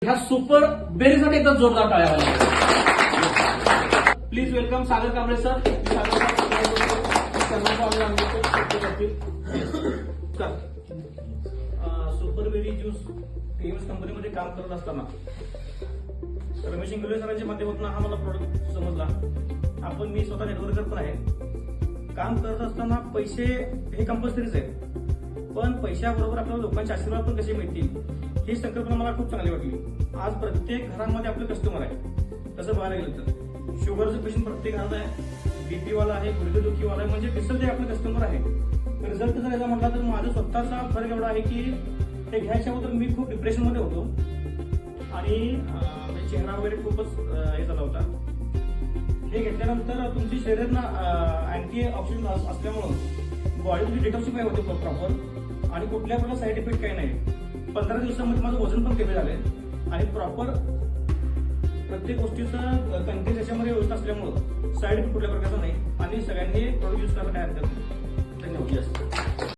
ह्या सुपर बेरीसाठी एकदम जोरदार टाळ्या वाजवा. Please welcome Sagar Kamble sir. Super berry juice केम्स कंपनीमध्ये काम करत असताना रमेश इंगळे सरांच्या माध्यमातून हा मला प्रोडक्ट समजला. मी स्वतः नेटवर्कर पण आहे. काम करत असताना पैसे हे कंपल्सरीच आहे, पण पैशाबरोबर आपल्याला लोकांचे आशीर्वाद पण कसे मिळतील ही संकल्पना मला खूप चांगली वाटली. आज प्रत्येक घरामध्ये आपले कस्टमर आहे. तसं बघायला गेलं तर शुगरचं पेशंट प्रत्येक घरात आहे, बीपी वाला आहे, गुडघेदुखीवाला आहे, म्हणजे रिझल्ट हे आपले कस्टमर आहे. रिझल्ट जर याचा म्हटला तर माझा स्वतःचा फरक एवढा आहे की हे घ्यायच्या अगोदर मी खूप डिप्रेशनमध्ये होतो आणि चेहरा वगैरे खूपच हे झाला होता. हे घेतल्यानंतर तुमची शरीरात अँटी ऑक्सिडंट असल्यामुळं बॉडी तुमची डिटॉक्सिफाय होते प्रॉपर आणि कुठल्या प्रकारचा साईड इफेक्ट काही नाही. 15 दिवसामध्ये माझं वजन पण कमी झालंय आणि प्रॉपर प्रत्येक गोष्टीचं कंटेंट याच्यामध्ये व्यवस्था असल्यामुळं साईड इफेक्ट कुठल्या प्रकारचा नाही आणि सगळ्यांनी प्रोडक्ट यूज करायला तयार करतात. धन्यवाद.